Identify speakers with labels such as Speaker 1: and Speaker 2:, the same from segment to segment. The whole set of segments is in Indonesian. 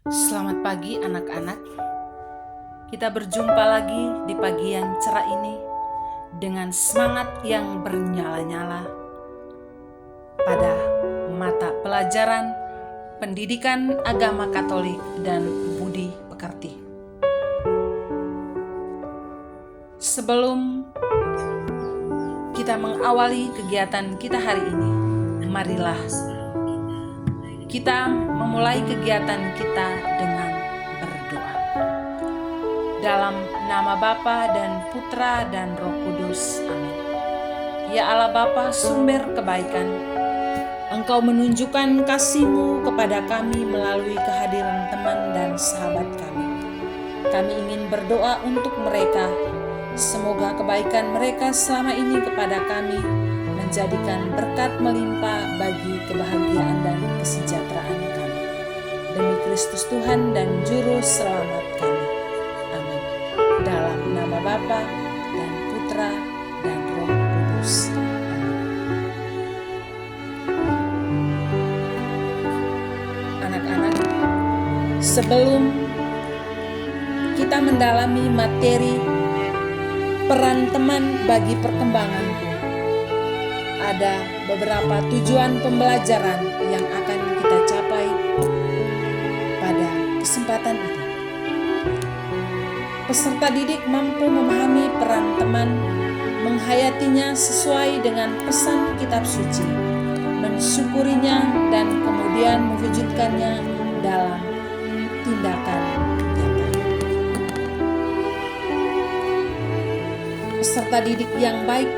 Speaker 1: Selamat pagi anak-anak. Kita berjumpa lagi di pagi yang cerah ini dengan semangat yang bernyala-nyala pada mata pelajaran Pendidikan Agama Katolik dan Budi Pekerti. Sebelum kita mengawali kegiatan kita hari ini, marilah kita memulai kegiatan kita dengan berdoa. Dalam nama Bapa dan Putra dan Roh Kudus. Amin. Ya Allah Bapa, sumber kebaikan, Engkau menunjukkan kasih-Mu kepada kami melalui kehadiran teman dan sahabat kami. Kami ingin berdoa untuk mereka. Semoga kebaikan mereka selama ini kepada kami menjadikan berkat melimpah bagi kebahagiaan dan kesejahteraan kami. Demi Kristus Tuhan dan Juru Selamat kami. Amin. Dalam nama Bapa dan Putra dan Roh Kudus. Anak-anak, sebelum kita mendalami materi peran teman bagi perkembanganku, ada beberapa tujuan pembelajaran yang akan kita capai pada kesempatan ini. Peserta didik mampu memahami peran teman, menghayatinya sesuai dengan pesan kitab suci, mensyukurinya dan kemudian mewujudkannya dalam tindakan nyata. Peserta didik yang baik,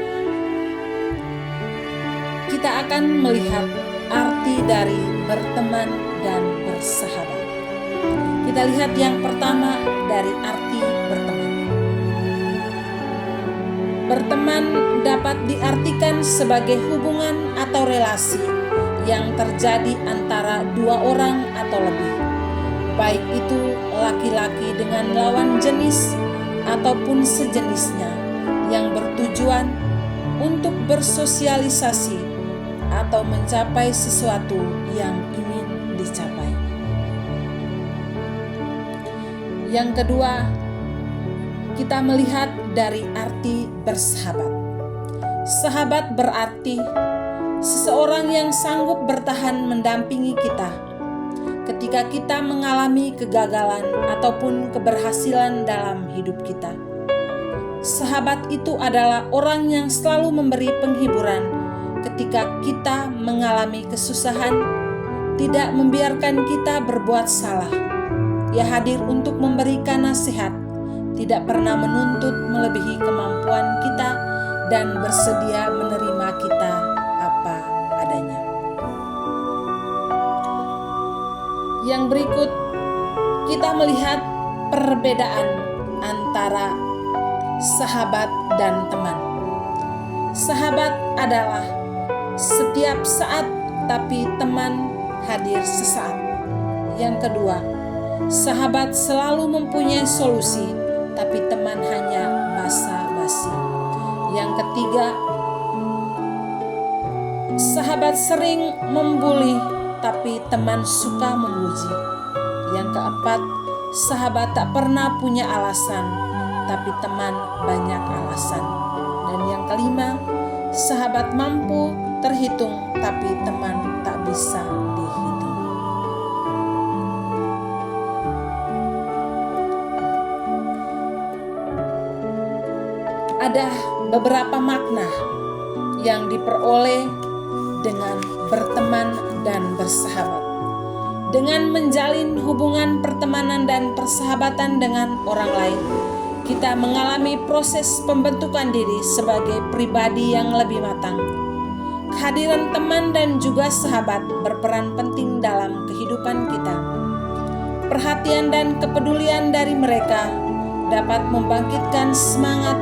Speaker 1: kita akan melihat arti dari berteman dan bersahabat. Kita lihat yang pertama dari arti berteman. Berteman dapat diartikan sebagai hubungan atau relasi yang terjadi antara dua orang atau lebih, baik itu laki-laki dengan lawan jenis ataupun sejenisnya, yang bertujuan untuk bersosialisasi atau mencapai sesuatu yang ingin dicapai. Yang kedua, kita melihat dari arti bersahabat. Sahabat berarti seseorang yang sanggup bertahan mendampingi kita ketika kita mengalami kegagalan ataupun keberhasilan dalam hidup kita. Sahabat itu adalah orang yang selalu memberi penghiburan ketika kita mengalami kesusahan, tidak membiarkan kita berbuat salah. Ia hadir untuk memberikan nasihat, tidak pernah menuntut melebihi kemampuan kita, dan bersedia menerima kita apa adanya. Yang berikut, kita melihat perbedaan antara sahabat dan teman. Sahabat adalah setiap saat, tapi teman hadir sesaat. Yang kedua, sahabat selalu mempunyai solusi, tapi teman hanya basa-basi. Yang ketiga, sahabat sering membuli, tapi teman suka memuji. Yang keempat, sahabat tak pernah punya alasan, tapi teman banyak alasan. Dan yang kelima, sahabat mampu terhitung, tapi teman tak bisa dihitung. Ada beberapa makna yang diperoleh dengan berteman dan bersahabat. Dengan menjalin hubungan pertemanan dan persahabatan dengan orang lain, kita mengalami proses pembentukan diri sebagai pribadi yang lebih matang. Kehadiran teman dan juga sahabat berperan penting dalam kehidupan kita. Perhatian dan kepedulian dari mereka dapat membangkitkan semangat,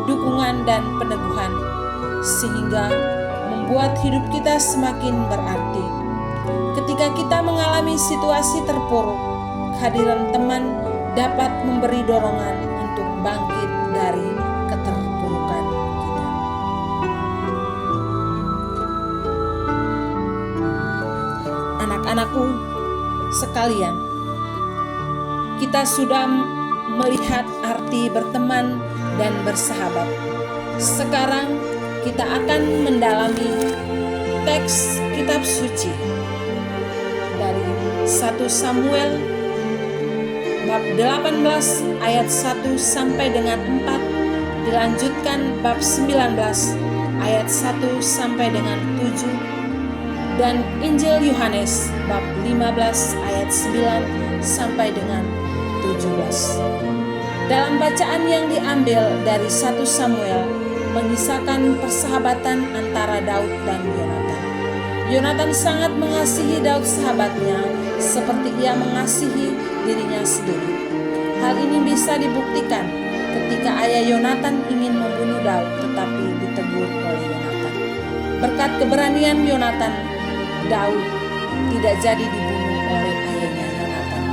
Speaker 1: dukungan, dan peneguhan, sehingga membuat hidup kita semakin berarti. Ketika kita mengalami situasi terpuruk, kehadiran teman dapat memberi dorongan untuk bangkit dari keterpurukan kita. Anak-anakku sekalian, kita sudah melihat arti berteman dan bersahabat. Sekarang kita akan mendalami teks kitab suci dari 1 Samuel bab 18 ayat 1 sampai dengan 4, dilanjutkan bab 19 ayat 1 sampai dengan 7, dan Injil Yohanes bab 15 ayat 9 sampai dengan 17. Dalam bacaan yang diambil dari 1 Samuel mengisahkan persahabatan antara Daud dan Yonatan. Yonatan sangat mengasihi Daud sahabatnya seperti ia mengasihi dirinya sendiri. Hal ini bisa dibuktikan ketika ayah Yonatan ingin membunuh Daud tetapi ditegur oleh Yonatan. Berkat keberanian Yonatan, Daud tidak jadi dibunuh oleh ayahnya Yonatan.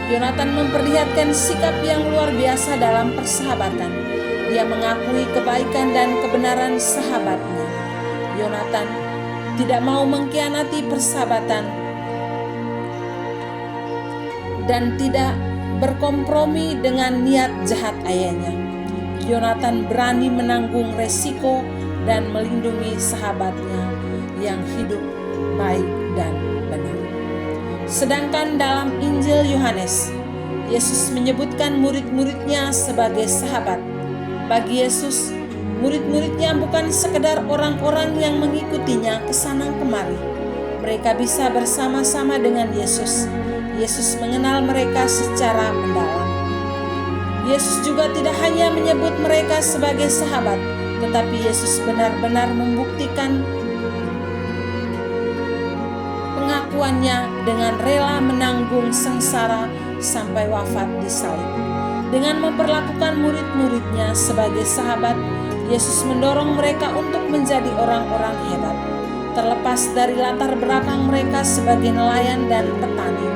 Speaker 1: Yonatan memperlihatkan sikap yang luar biasa dalam persahabatan. Dia mengakui kebaikan dan kebenaran sahabatnya. Yonatan tidak mau mengkhianati persahabatan dan tidak berkompromi dengan niat jahat ayahnya. Yonatan berani menanggung resiko dan melindungi sahabatnya yang hidup baik dan benar. Sedangkan dalam Injil Yohanes, Yesus menyebutkan murid-muridnya sebagai sahabat. Bagi Yesus, murid-muridnya bukan sekedar orang-orang yang mengikutinya kesana kemari. Mereka bisa bersama-sama dengan Yesus. Yesus mengenal mereka secara mendalam. Yesus juga tidak hanya menyebut mereka sebagai sahabat, tetapi Yesus benar-benar membuktikan pengakuannya dengan rela menanggung sengsara sampai wafat di salib. Dengan memperlakukan murid-muridnya sebagai sahabat, Yesus mendorong mereka untuk menjadi orang-orang hebat. Terlepas dari latar belakang mereka sebagai nelayan dan petani,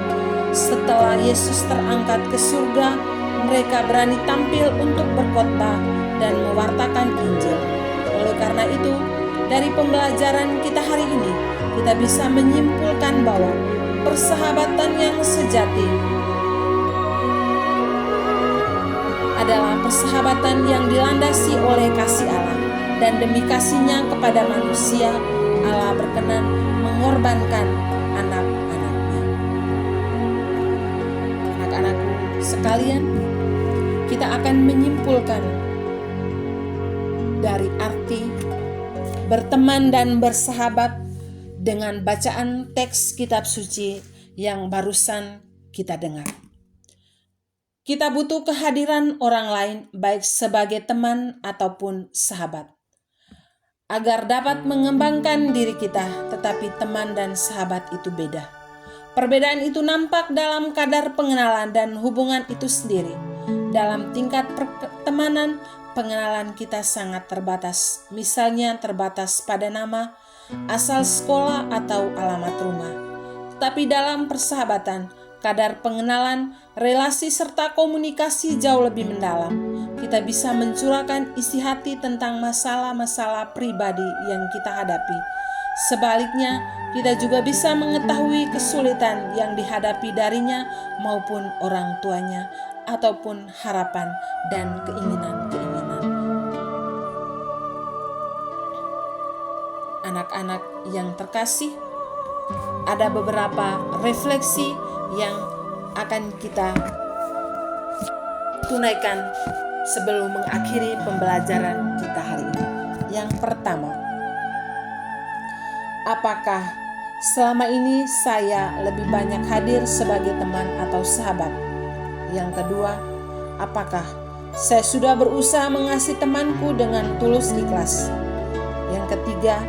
Speaker 1: setelah Yesus terangkat ke surga, mereka berani tampil untuk berkhotbah dan mewartakan Injil. Oleh karena itu, dari pembelajaran kita hari ini, kita bisa menyimpulkan bahwa persahabatan yang sejati adalah persahabatan yang dilandasi oleh kasih Allah, dan demi kasih-Nya kepada manusia, Allah berkenan mengorbankan anak-anaknya. Anak-anakku sekalian, kita akan menyimpulkan dari arti berteman dan bersahabat dengan bacaan teks kitab suci yang barusan kita dengar. Kita butuh kehadiran orang lain, baik sebagai teman ataupun sahabat, agar dapat mengembangkan diri kita. Tetapi teman dan sahabat itu beda. Perbedaan itu nampak dalam kadar pengenalan dan hubungan itu sendiri. Dalam tingkat pertemanan, pengenalan kita sangat terbatas. Misalnya terbatas pada nama, asal sekolah, atau alamat rumah. Tetapi dalam persahabatan, kadar pengenalan, relasi serta komunikasi jauh lebih mendalam. Kita bisa mencurahkan isi hati tentang masalah-masalah pribadi yang kita hadapi. Sebaliknya, kita juga bisa mengetahui kesulitan yang dihadapi darinya maupun orang tuanya, ataupun harapan dan keinginan-keinginan. Anak-anak yang terkasih, ada beberapa refleksi yang akan kita tunaikan sebelum mengakhiri pembelajaran kita hari ini. Yang pertama, apakah selama ini saya lebih banyak hadir sebagai teman atau sahabat? Yang kedua, apakah saya sudah berusaha mengasihi temanku dengan tulus ikhlas? Yang ketiga,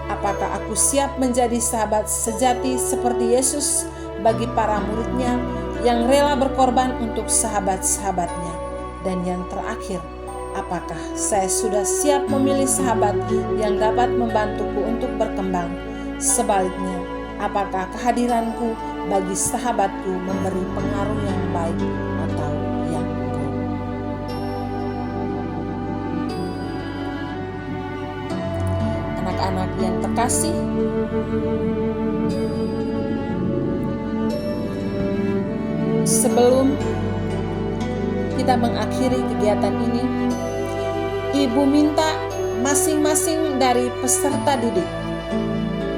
Speaker 1: apakah aku siap menjadi sahabat sejati seperti Yesus bagi para muridnya yang rela berkorban untuk sahabat-sahabatnya? Dan yang terakhir, apakah saya sudah siap memilih sahabat yang dapat membantuku untuk berkembang? Sebaliknya, apakah kehadiranku bagi sahabatku memberi pengaruh yang baik atau yang buruk? Anak-anak yang terkasih, Sebelum kita mengakhiri kegiatan ini, Ibu minta masing-masing dari peserta didik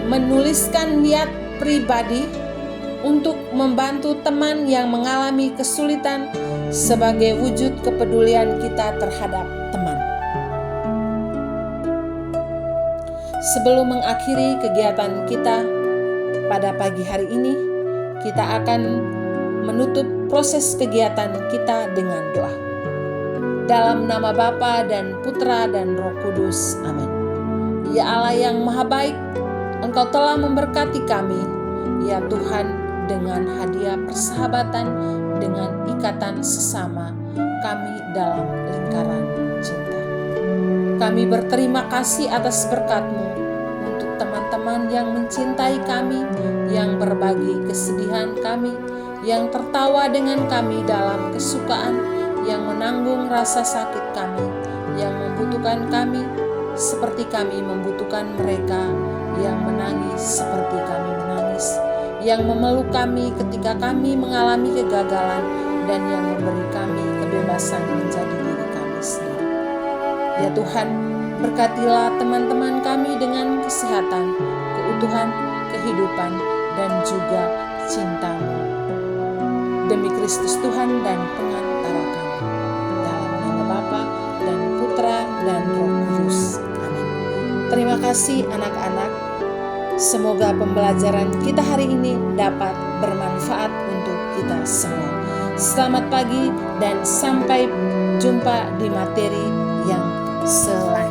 Speaker 1: menuliskan niat pribadi untuk membantu teman yang mengalami kesulitan sebagai wujud kepedulian kita terhadap teman. Sebelum mengakhiri kegiatan kita pada pagi hari ini, kita akan menutup proses kegiatan kita dengan doa. Dalam nama Bapa dan Putra dan Roh Kudus. Amin. Ya Allah yang maha baik, Engkau telah memberkati kami, ya Tuhan, dengan hadiah persahabatan, dengan ikatan sesama kami dalam lingkaran cinta. Kami berterima kasih atas berkat-Mu untuk teman-teman yang mencintai kami, yang berbagi kesedihan kami, yang tertawa dengan kami dalam kesukaan, yang menanggung rasa sakit kami, yang membutuhkan kami seperti kami membutuhkan mereka, yang menangis seperti kami menangis, yang memeluk kami ketika kami mengalami kegagalan, dan yang memberi kami kebebasan menjadi diri kami sendiri. Ya Tuhan, berkatilah teman-teman kami dengan kesehatan, keutuhan, kehidupan, dan juga cinta-Mu. Demi Kristus Tuhan dan pengantara kami. Dalam nama Bapa dan Putra dan Roh Kudus. Amin. Terima kasih anak-anak. Semoga pembelajaran kita hari ini dapat bermanfaat untuk kita semua. Selamat pagi dan sampai jumpa di materi yang selanjutnya.